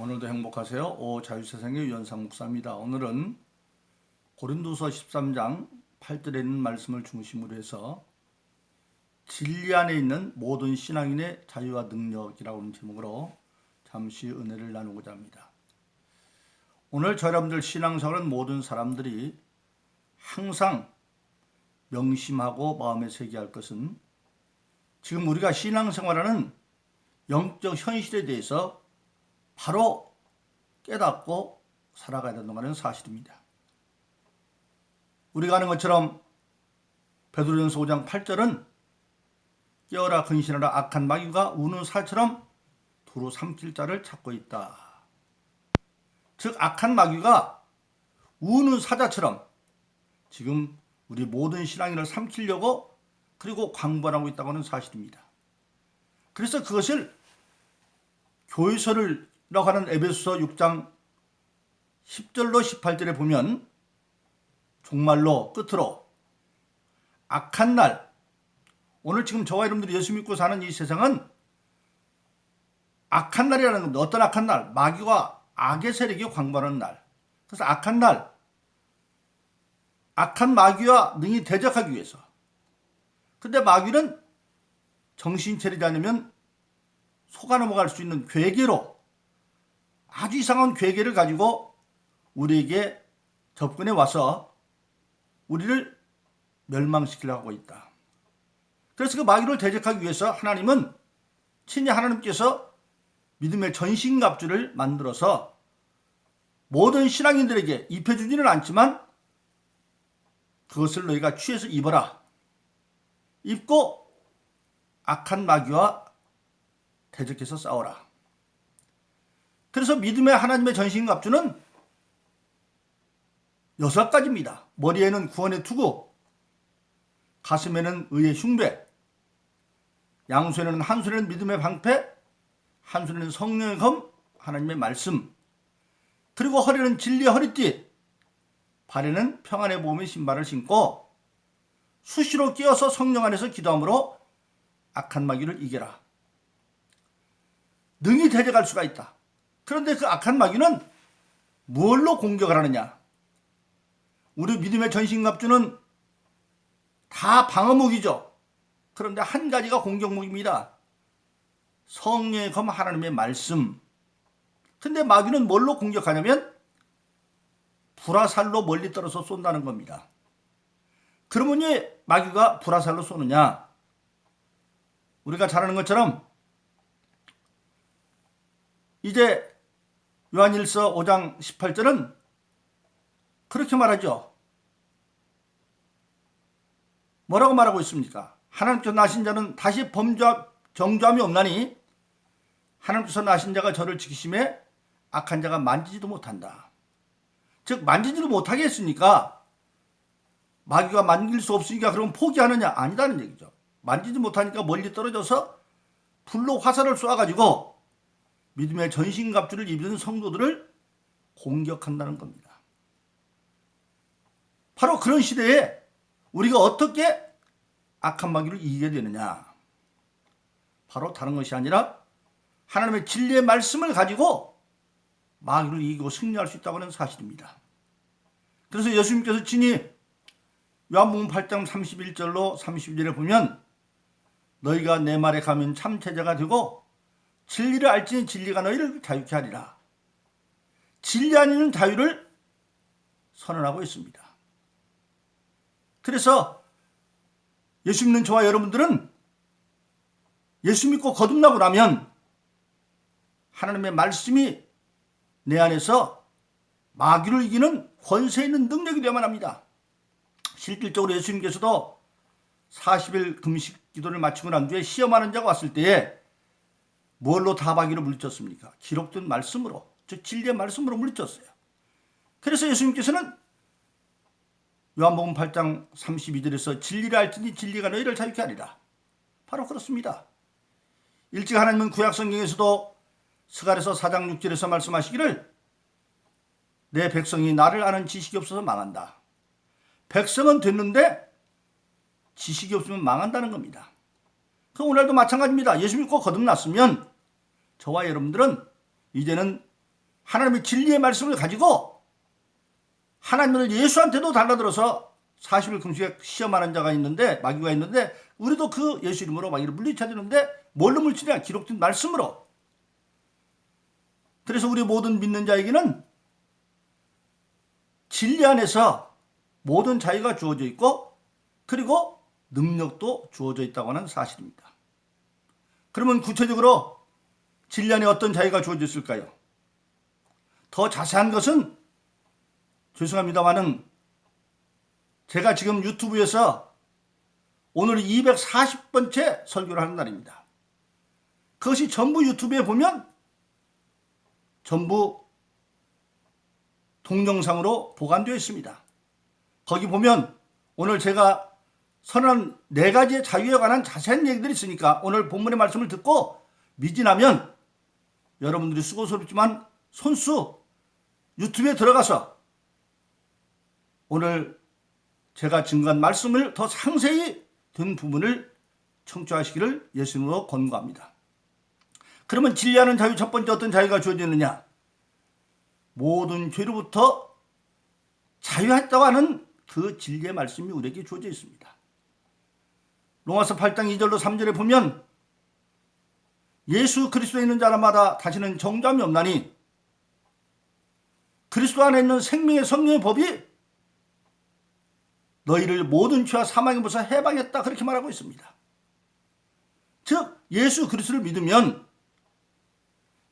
오늘도 행복하세요. 자유세상의 유현상 목사입니다. 오늘은 고린도서 13장 8절에 있는 말씀을 중심으로 해서 진리 안에 있는 모든 신앙인의 자유와 능력이라고 하는 제목으로 잠시 은혜를 나누고자 합니다. 오늘 저 여러분들 신앙생활은 모든 사람들이 항상 명심하고 마음에 새겨야 할 것은 지금 우리가 신앙생활하는 영적 현실에 대해서 바로 깨닫고 살아가야 된다는 사실입니다. 우리가 아는 것처럼 베드로전서 5장 8절은 깨어라 근신하라 악한 마귀가 우는 사처럼 두루 삼킬 자를 찾고 있다. 즉 악한 마귀가 우는 사자처럼 지금 우리 모든 신앙인을 삼키려고 그리고 광번하고 있다고 하는 사실입니다. 그래서 그것을 교회서를 라고 하는 에베소서 6장 10절로 18절에 보면 종말로 끝으로 악한 날, 오늘 지금 저와 여러분들이 예수 믿고 사는 이 세상은 악한 날이라는 겁니다. 어떤 악한 날? 마귀와 악의 세력이 광발하는 날. 그래서 악한 날, 악한 마귀와 능히 대적하기 위해서. 근데 마귀는 정신 차리지 않으면 속아 넘어갈 수 있는 괴계로 아주 이상한 괴계를 가지고 우리에게 접근해 와서 우리를 멸망시키려고 하고 있다. 그래서 그 마귀를 대적하기 위해서 하나님은 친히 하나님께서 믿음의 전신갑주를 만들어서 모든 신앙인들에게 입혀주지는 않지만 그것을 너희가 취해서 입어라. 입고 악한 마귀와 대적해서 싸워라. 그래서 믿음의 하나님의 전신갑주는 6가지입니다. 머리에는 구원의 투구, 가슴에는 의의 흉배, 양손에는 한 손에는 믿음의 방패, 한 손에는 성령의 검, 하나님의 말씀, 그리고 허리는 진리의 허리띠, 발에는 평안의 보험의 신발을 신고 수시로 끼어서 성령 안에서 기도함으로 악한 마귀를 이겨라. 능히 대적할 수가 있다. 그런데 그 악한 마귀는 뭘로 공격을 하느냐? 우리 믿음의 전신갑주는 다 방어무기죠. 그런데 한 가지가 공격무기입니다. 성령의 검 하나님의 말씀. 근데 마귀는 뭘로 공격하냐면 불화살로 멀리 떨어서 쏜다는 겁니다. 그러면 왜 마귀가 불화살로 쏘느냐? 우리가 잘 아는 것처럼 이제 요한일서 5장 18절은 그렇게 말하죠. 뭐라고 말하고 있습니까? 하나님께서 나신 자는 다시 정죄함이 없나니 하나님께서 나신 자가 저를 지키심에 악한 자가 만지지도 못한다. 즉 만지지도 못하게 했으니까 마귀가 만질 수 없으니까 그럼 포기하느냐? 아니다는 얘기죠. 만지지 못하니까 멀리 떨어져서 불로 화살을 쏘아가지고 믿음의 전신갑주를 입은 성도들을 공격한다는 겁니다. 바로 그런 시대에 우리가 어떻게 악한 마귀를 이기게 되느냐? 바로 다른 것이 아니라 하나님의 진리의 말씀을 가지고 마귀를 이기고 승리할 수 있다고 하는 사실입니다. 그래서 예수님께서 친히 요한복음 8장 31절로 32절에 보면 너희가 내 말에 가면 참 제자가 되고 진리를 알지니 진리가 너희를 자유케 하리라. 진리 아니는 자유를 선언하고 있습니다. 그래서 예수 믿는 저와 여러분들은 예수 믿고 거듭나고 나면 하나님의 말씀이 내 안에서 마귀를 이기는 권세 있는 능력이 되어야만 합니다. 실질적으로 예수님께서도 40일 금식 기도를 마치고 난 뒤에 시험하는 자가 왔을 때에 뭘로 다 마귀를 물리쳤습니까? 기록된 말씀으로, 즉 진리의 말씀으로 물리쳤어요. 그래서 예수님께서는 요한복음 8장 32절에서 진리를 알지니 진리가 너희를 자유케 하리라. 바로 그렇습니다. 일찍 하나님은 구약성경에서도 스가랴서 4장 6절에서 말씀하시기를 내 백성이 나를 아는 지식이 없어서 망한다. 백성은 됐는데 지식이 없으면 망한다는 겁니다. 그 오늘도 마찬가지입니다. 예수 믿고 거듭났으면 저와 여러분들은 이제는 하나님의 진리의 말씀을 가지고 하나님을 예수한테도 달라들어서 40일 금식에 시험하는 자가 있는데, 마귀가 있는데, 우리도 그 예수 이름으로 마귀를 물리쳐야 되는데 뭘로 물리치냐? 기록된 말씀으로. 그래서 우리 모든 믿는 자에게는 진리 안에서 모든 자유가 주어져 있고, 그리고 능력도 주어져 있다고 하는 사실입니다. 그러면 구체적으로 진리 안에 어떤 자유가 주어져 있을까요? 더 자세한 것은 죄송합니다만은 제가 지금 유튜브에서 오늘 240번째 설교를 하는 날입니다. 그것이 전부 유튜브에 보면 전부 동영상으로 보관되어 있습니다. 거기 보면 오늘 제가 선언한 4가지의 자유에 관한 자세한 얘기들이 있으니까 오늘 본문의 말씀을 듣고 미진하면 여러분들이 수고스럽지만 손수 유튜브에 들어가서 오늘 제가 증거한 말씀을 더 상세히 든 부분을 청취하시기를 예수님으로 권고합니다. 그러면 진리하는 자유, 첫 번째 어떤 자유가 주어지느냐? 모든 죄로부터 자유했다고 하는 그 진리의 말씀이 우리에게 주어져 있습니다. 로마서 8장 2절로 3절에 보면 예수 그리스도에 있는 자라마다 다시는 정죄함이 없나니 그리스도 안에 있는 생명의 성령의 법이 너희를 모든 죄와 사망에부터 해방했다, 그렇게 말하고 있습니다. 즉 예수 그리스도를 믿으면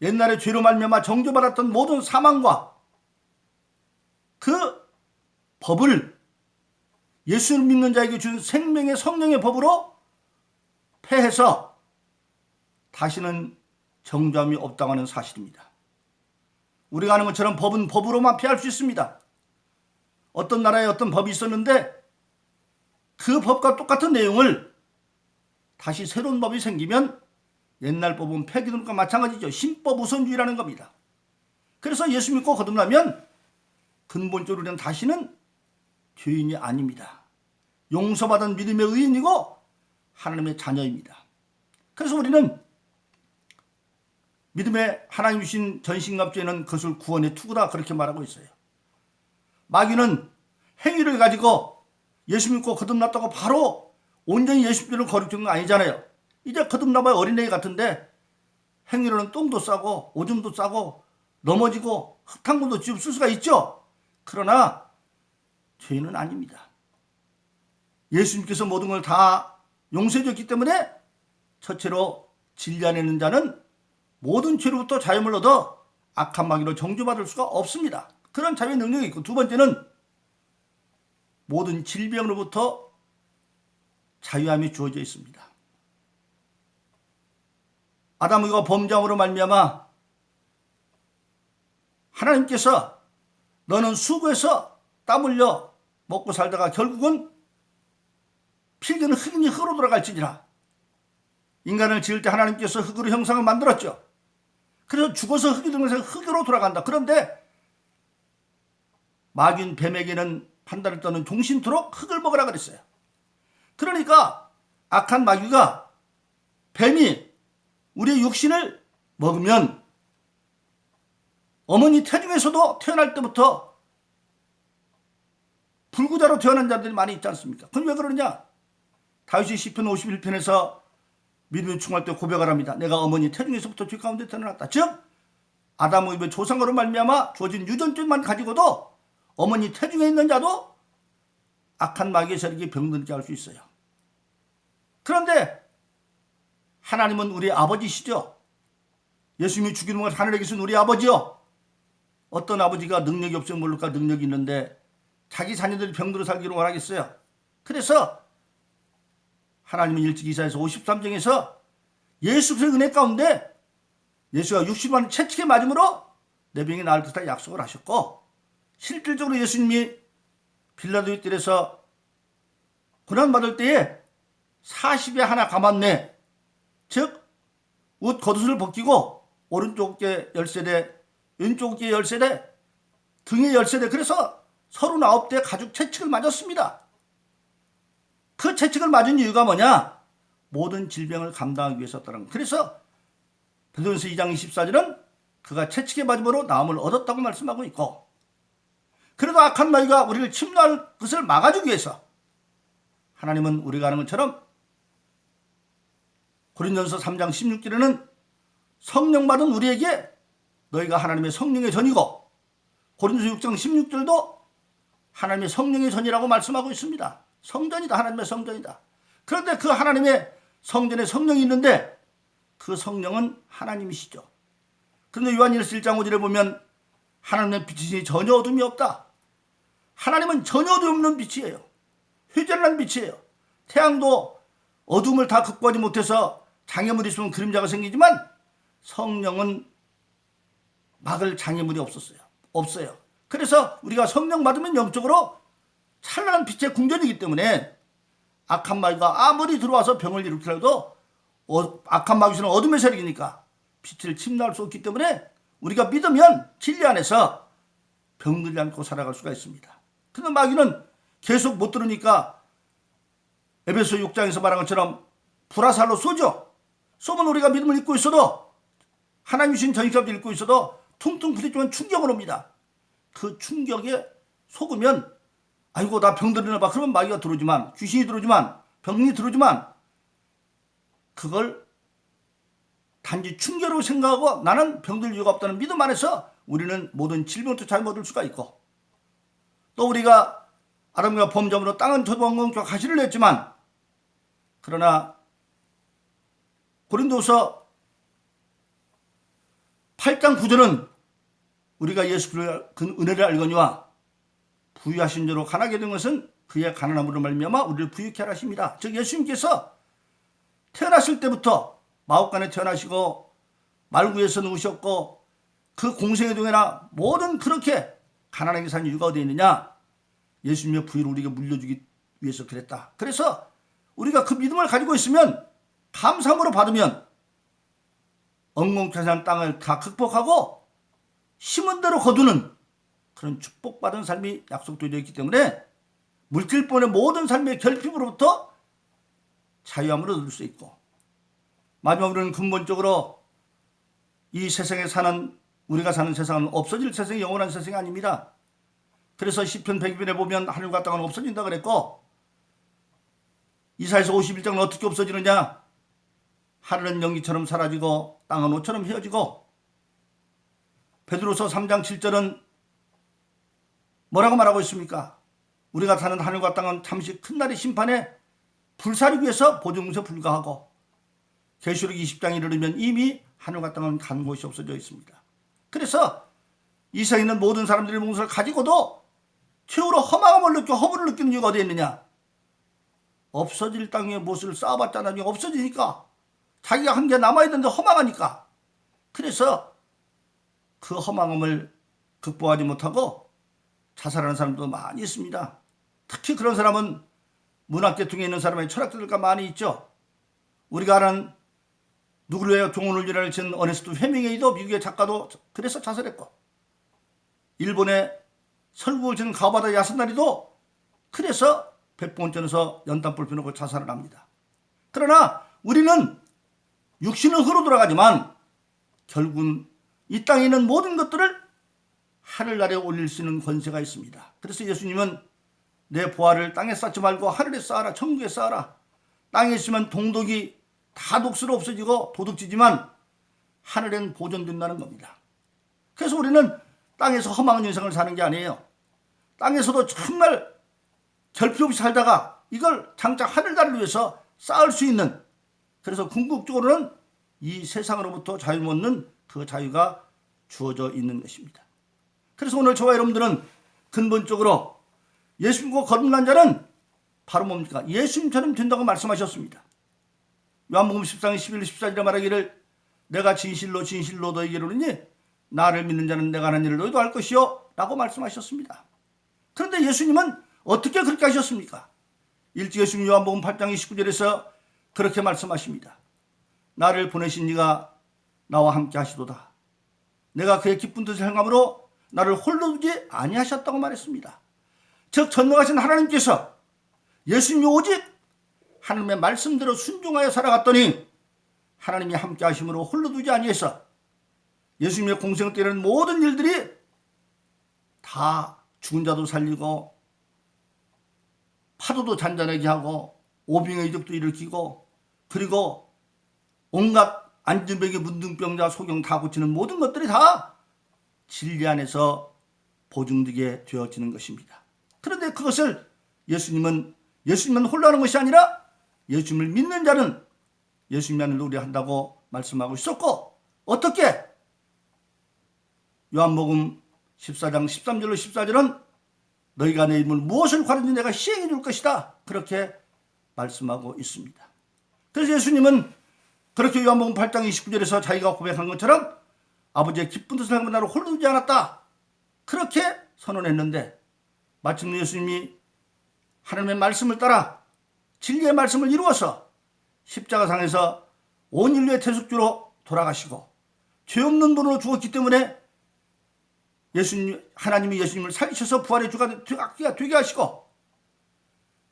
옛날에 죄로 말미암아 정죄받았던 모든 사망과 그 법을 예수를 믿는 자에게 준 생명의 성령의 법으로 폐해서 다시는 정죄함이 없다고 하는 사실입니다. 우리가 아는 것처럼 법은 법으로만 폐할 수 있습니다. 어떤 나라에 어떤 법이 있었는데 그 법과 똑같은 내용을 다시 새로운 법이 생기면 옛날 법은 폐기되는 것과 마찬가지죠. 신법 우선주의라는 겁니다. 그래서 예수 믿고 거듭나면 근본적으로 우리는 다시는 죄인이 아닙니다. 용서받은 믿음의 의인이고 하나님의 자녀입니다. 그래서 우리는 믿음의 하나님 주신 전신갑주에는 그것을 구원의 투구다, 그렇게 말하고 있어요. 마귀는 행위를 가지고 예수 믿고 거듭났다고 바로 온전히 예수 믿는 거룩한 건 아니잖아요. 이제 거듭나봐야 어린애 같은데 행위로는 똥도 싸고 오줌도 싸고 넘어지고 흙탕물도 쥐어 쓸 수가 있죠. 그러나 죄인은 아닙니다. 예수님께서 모든 걸 다 용서해 줬기 때문에 첫째로 진리 안에 있는 자는 모든 죄로부터 자유를 얻어 악한 마귀로 정죄받을 수가 없습니다. 그런 자유의 능력이 있고, 두 번째는 모든 질병으로부터 자유함이 주어져 있습니다. 아담과 범죄함으로 말미암아 하나님께서 너는 수고해서 땀 흘려 먹고 살다가 결국은 필기는 흙이니 흙으로 돌아갈지니라. 인간을 지을 때 하나님께서 흙으로 형상을 만들었죠. 그래서 죽어서 흙이 되면서 흙으로 돌아간다. 그런데 마귀인 뱀에게는 판단을 떠는 종신토록 흙을 먹으라 그랬어요. 그러니까 악한 마귀가 뱀이 우리의 육신을 먹으면 어머니 태중에서도 태어날 때부터 불구자로 태어난 자들이 많이 있지 않습니까? 그건 왜 그러느냐? 다윗이 시편 51편에서 믿음이 충할 때 고백을 합니다. 내가 어머니 태중에서부터 죄 가운데 태어났다. 즉 아담의 입의 조상으로 말미암아 주어진 유전증만 가지고도 어머니 태중에 있는 자도 악한 마귀의 세력이 병들게 할 수 있어요. 그런데 하나님은 우리 아버지시죠. 예수님이 죽이는 걸 하늘에 계신 우리 아버지요. 어떤 아버지가 능력이 없으면 모를까 능력이 있는데 자기 자녀들이 병들어 살기로 원하겠어요. 그래서 하나님은 일찍 이사야서 53장에서 예수 그리스도의 은혜 가운데 예수가 60만 채찍에 맞음으로 내 병이 나을 듯한 약속을 하셨고, 실질적으로 예수님이 빌라도의 뜰에서 고난받을 때에 40에 하나 감았네. 즉 옷 겉옷을 벗기고 오른쪽 어깨 10세대, 왼쪽 어깨 10세대, 등에 10세대, 그래서 39대 가죽 채찍을 맞았습니다. 그 채찍을 맞은 이유가 뭐냐? 모든 질병을 감당하기 위해서였다는 거예요. 그래서 베드로전서 2장 24절은 그가 채찍에 맞음으로 나음을 얻었다고 말씀하고 있고, 그래도 악한 마귀가 우리를 침노할 것을 막아주기 위해서 하나님은 우리가 아는 것처럼 고린도전서 3장 16절에는 성령 받은 우리에게 너희가 하나님의 성령의 전이고, 고린도서 6장 16절도 하나님의 성령의 전이라고 말씀하고 있습니다. 성전이다. 하나님의 성전이다. 그런데 그 하나님의 성전에 성령이 있는데 그 성령은 하나님이시죠. 그런데 요한일서 1장 5절에 보면 하나님의 빛이니 전혀 어둠이 없다. 하나님은 전혀 어둠 없는 빛이에요. 회전한 빛이에요. 태양도 어둠을 다 극복하지 못해서 장애물이 있으면 그림자가 생기지만 성령은 막을 장애물이 없어요. 그래서 우리가 성령 받으면 영적으로 찬란한 빛의 궁전이기 때문에 악한 마귀가 아무리 들어와서 병을 일으키더라도 악한 마귀는 어둠의 세력이니까 빛을 침노할 수 없기 때문에 우리가 믿으면 진리 안에서 병들지 않고 살아갈 수가 있습니다. 그런데 마귀는 계속 못 들으니까 에베소 6장에서 말한 것처럼 불화살로 쏘죠. 쏘면 우리가 믿음을 잊고 있어도, 하나님 주신 전기값을 잃고 있어도 퉁퉁 부딪히면 충격을 옵니다. 그 충격에 속으면 아이고 나 병들었나 봐. 그러면 마귀가 들어오지만, 귀신이 들어오지만, 병이 들어오지만 그걸 단지 충격으로 생각하고 나는 병들 이유가 없다는 믿음 안에서 우리는 모든 질병도 잘 얻을 수가 있고, 또 우리가 아담과 범죄함으로 땅은 저주왕국과 가시를 냈지만, 그러나 고린도서 8장 9절은 우리가 예수 그리스도의 그 은혜를 알거니와 부유하신 자로 가난하게 된 것은 그의 가난함으로 말미암아 우리를 부유케 하라 하십니다. 즉 예수님께서 태어나실 때부터 마옥간에 태어나시고 말구에서 누우셨고 그 공생의 동에나 모든 그렇게 가난하게 산 이유가 어디에 있느냐? 예수님의 부유를 우리에게 물려주기 위해서 그랬다. 그래서 우리가 그 믿음을 가지고 있으면, 감사함으로 받으면 엉겅퀴 산 땅을 다 극복하고 심은 대로 거두는 그런 축복받은 삶이 약속되어 있기 때문에 물질본의 모든 삶의 결핍으로부터 자유함을 얻을 수 있고, 마지막으로는 근본적으로 이 세상에 사는, 우리가 사는 세상은 없어질 세상이 영원한 세상이 아닙니다. 그래서 시편 100편에 보면 하늘과 땅은 없어진다 그랬고, 이사야서 51장은 어떻게 없어지느냐? 하늘은 연기처럼 사라지고 땅은 옷처럼 휘어지고, 베드로서 3장 7절은 뭐라고 말하고 있습니까? 우리가 사는 하늘과 땅은 잠시 큰 날의 심판에 불사르기 위해서 보증금세 불가하고, 계시록 20장에 이르면 이미 하늘과 땅은 간 곳이 없어져 있습니다. 그래서 이 세상에 있는 모든 사람들의 몽소를 가지고도 최후로 허망함을 느끼고 허물을 느끼는 이유가 어디에 있느냐? 없어질 땅에 무엇을 쌓아봤자 나중에 없어지니까, 자기가 한 게 남아있는데 허망하니까. 그래서 그 허망함을 극복하지 못하고 자살하는 사람도 많이 있습니다. 특히 그런 사람은 문학계통에 있는 사람의 철학자들과 많이 있죠. 우리가 아는 누구를 위하여 교훈을 일하를 친 어네스트 헤밍웨이도, 미국의 작가도 그래서 자살했고, 일본의 설국을 친 가와바타 야스나리도 그래서 백본전에서 연탄불 피우고 자살을 합니다. 그러나 우리는 육신은 흐로 돌아가지만 결국은 이 땅에 있는 모든 것들을 하늘나라에 올릴 수 있는 권세가 있습니다. 그래서 예수님은 내 보화를 땅에 쌓지 말고 하늘에 쌓아라, 천국에 쌓아라. 땅에 있으면 동독이 다 독수로 없어지고 도둑지지만 하늘엔 보존된다는 겁니다. 그래서 우리는 땅에서 허망한 인생을 사는 게 아니에요. 땅에서도 정말 결핍 없이 살다가 이걸 장차 하늘나라를 위해서 쌓을 수 있는, 그래서 궁극적으로는 이 세상으로부터 자유 얻는 그 자유가 주어져 있는 것입니다. 그래서 오늘 저와 여러분들은 근본적으로 예수 믿고 거듭난 자는 바로 뭡니까? 예수님처럼 된다고 말씀하셨습니다. 요한복음 14장 11, 14절에 말하기를 내가 진실로 진실로 너희에게 이르노니 나를 믿는 자는 내가 하는 일을 너희도 할 것이요 라고 말씀하셨습니다. 그런데 예수님은 어떻게 그렇게 하셨습니까? 일찍 예수님 요한복음 8장 29절에서 그렇게 말씀하십니다. 나를 보내신 이가 나와 함께 하시도다. 내가 그의 기쁜 뜻을 행함으로 나를 홀로 두지 아니하셨다고 말했습니다. 즉 전능하신 하나님께서 예수님이 오직 하나님의 말씀대로 순종하여 살아갔더니 하나님이 함께 하심으로 홀로 두지 아니해서 예수님의 공생을 때리는 모든 일들이 다 죽은 자도 살리고 파도도 잔잔하게 하고 오병의 이적도 일으키고 그리고 온갖 안진병의 문둥병자 소경 다 고치는 모든 것들이 다 진리 안에서 보증되게 되어지는 것입니다. 그런데 그것을 예수님만 홀로 하는 것이 아니라 예수님을 믿는 자는 예수님만을 노래한다고 말씀하고 있었고, 어떻게? 요한복음 14장 13절로 14절은 너희가 내 이름을 무엇을 구하든지 내가 시행해 줄 것이다, 그렇게 말씀하고 있습니다. 그래서 예수님은 그렇게 요한복음 8장 29절에서 자기가 고백한 것처럼 아버지의 기쁜 뜻을 행하면 나를 홀로 두지 않았다, 그렇게 선언했는데, 마침내 예수님이 하나님의 말씀을 따라 진리의 말씀을 이루어서 십자가상에서 온 인류의 대속주로 돌아가시고 죄 없는 분으로 죽었기 때문에 하나님이 예수님을 살리셔서 부활의 주가 되게 하시고,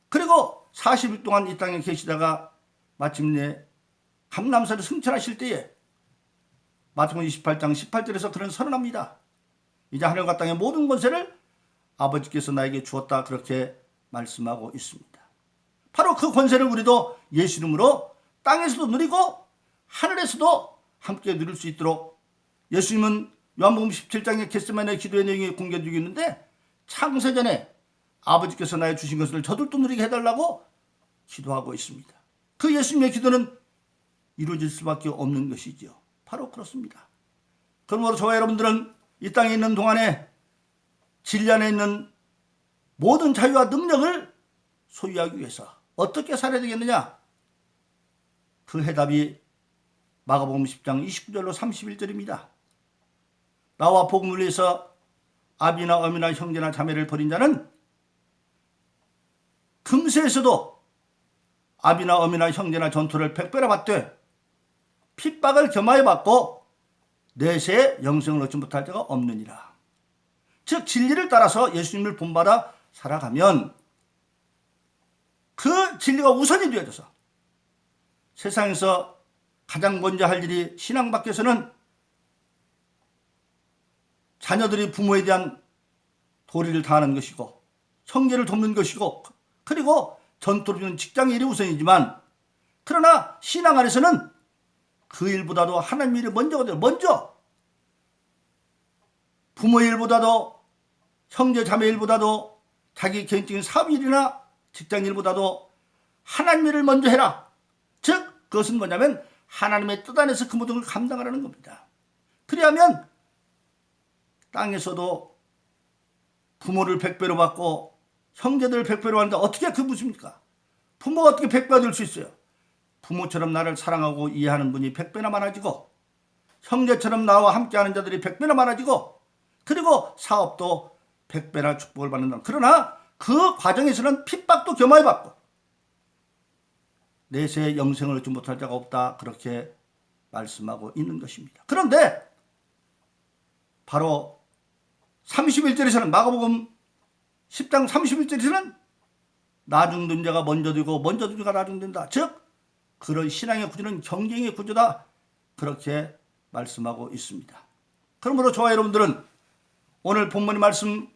그리고 40일 동안 이 땅에 계시다가 마침내 감람산을 승천하실 때에 마태복음 28장 18절에서 그런 선언합니다. 이제 하늘과 땅의 모든 권세를 아버지께서 나에게 주었다, 그렇게 말씀하고 있습니다. 바로 그 권세를 우리도 예수 이름으로 땅에서도 누리고 하늘에서도 함께 누릴 수 있도록, 예수님은 요한복음 17장의 겟세마네 기도의 내용이 공개되고 있는데, 창세전에 아버지께서 나의 주신 것을 저들도 누리게 해달라고 기도하고 있습니다. 그 예수님의 기도는 이루어질 수밖에 없는 것이죠. 바로 그렇습니다. 그러므로 저와 여러분들은 이 땅에 있는 동안에 진리 안에 있는 모든 자유와 능력을 소유하기 위해서 어떻게 살아야 되겠느냐? 그 해답이 마가복음 10장 29절로 31절입니다. 나와 복음을 위해서 아비나 어미나 형제나 자매를 버린 자는 금세에서도 아비나 어미나 형제나 전토를 100배나 받되 핍박을 겸하여 받고 내세에 영생을 얻지 못할 자가 없느니라. 즉 진리를 따라서 예수님을 본받아 살아가면 그 진리가 우선이 되어져서 세상에서 가장 먼저 할 일이, 신앙 밖에서는 자녀들이 부모에 대한 도리를 다하는 것이고 형제를 돕는 것이고 그리고 전토를 주는 직장의 일이 우선이지만, 그러나 신앙 안에서는 그 일보다도 하나님 일이 먼저 부모의 일보다도 형제 자매 일보다도 자기 개인적인 사업 일이나 직장 일보다도 하나님 일을 먼저 해라. 즉 그것은 뭐냐면 하나님의 뜻 안에서 그 모든 걸 감당하라는 겁니다. 그리하면 땅에서도 부모를 100배로 받고 형제들을 100배로 받는데 어떻게 그 무엇입니까? 부모가 어떻게 100배 받을 수 있어요? 부모처럼 나를 사랑하고 이해하는 분이 100배나 많아지고 형제처럼 나와 함께하는 자들이 100배나 많아지고 그리고 사업도 100배나 축복을 받는다. 그러나 그 과정에서는 핍박도 겸하여 받고 내세에 영생을 얻지 못할 자가 없다, 그렇게 말씀하고 있는 것입니다. 그런데 바로 31절에서는 마가복음 10장 31절에서는 나중된 자가 먼저 되고 먼저 된 자가 나중된다. 즉 그런 신앙의 구조는 경쟁의 구조다, 그렇게 말씀하고 있습니다. 그러므로 저와 여러분들은 오늘 본문의 말씀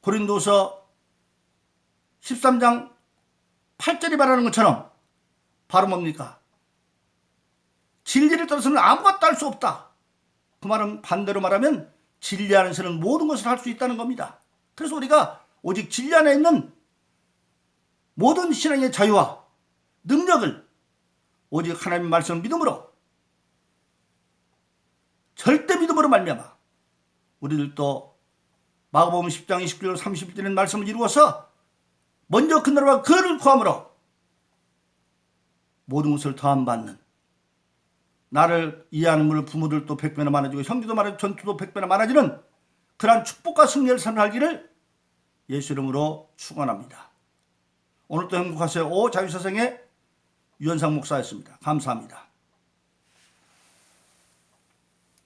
고린도서 13장 8절이 말하는 것처럼 바로 뭡니까? 진리를 따라서는 아무것도 할 수 없다. 그 말은 반대로 말하면 진리 안에서는 모든 것을 할 수 있다는 겁니다. 그래서 우리가 오직 진리 안에 있는 모든 신앙의 자유와 능력을 오직 하나님의 말씀을 믿음으로, 절대 믿음으로 말미암아 우리들도 마가복음 10장 29절 30절의 말씀을 이루어서 먼저 그 나라와 그를 구함으로 모든 것을 더함받는, 나를 이해하는 분을 부모들도 100배나 많아지고 형제도 많아지고 전투도 100배나 많아지는 그러한 축복과 승리를 살아가기를 예수 이름으로 축원합니다. 오늘도 행복하세요. 오 자유사생의 유현상 목사였습니다. 감사합니다.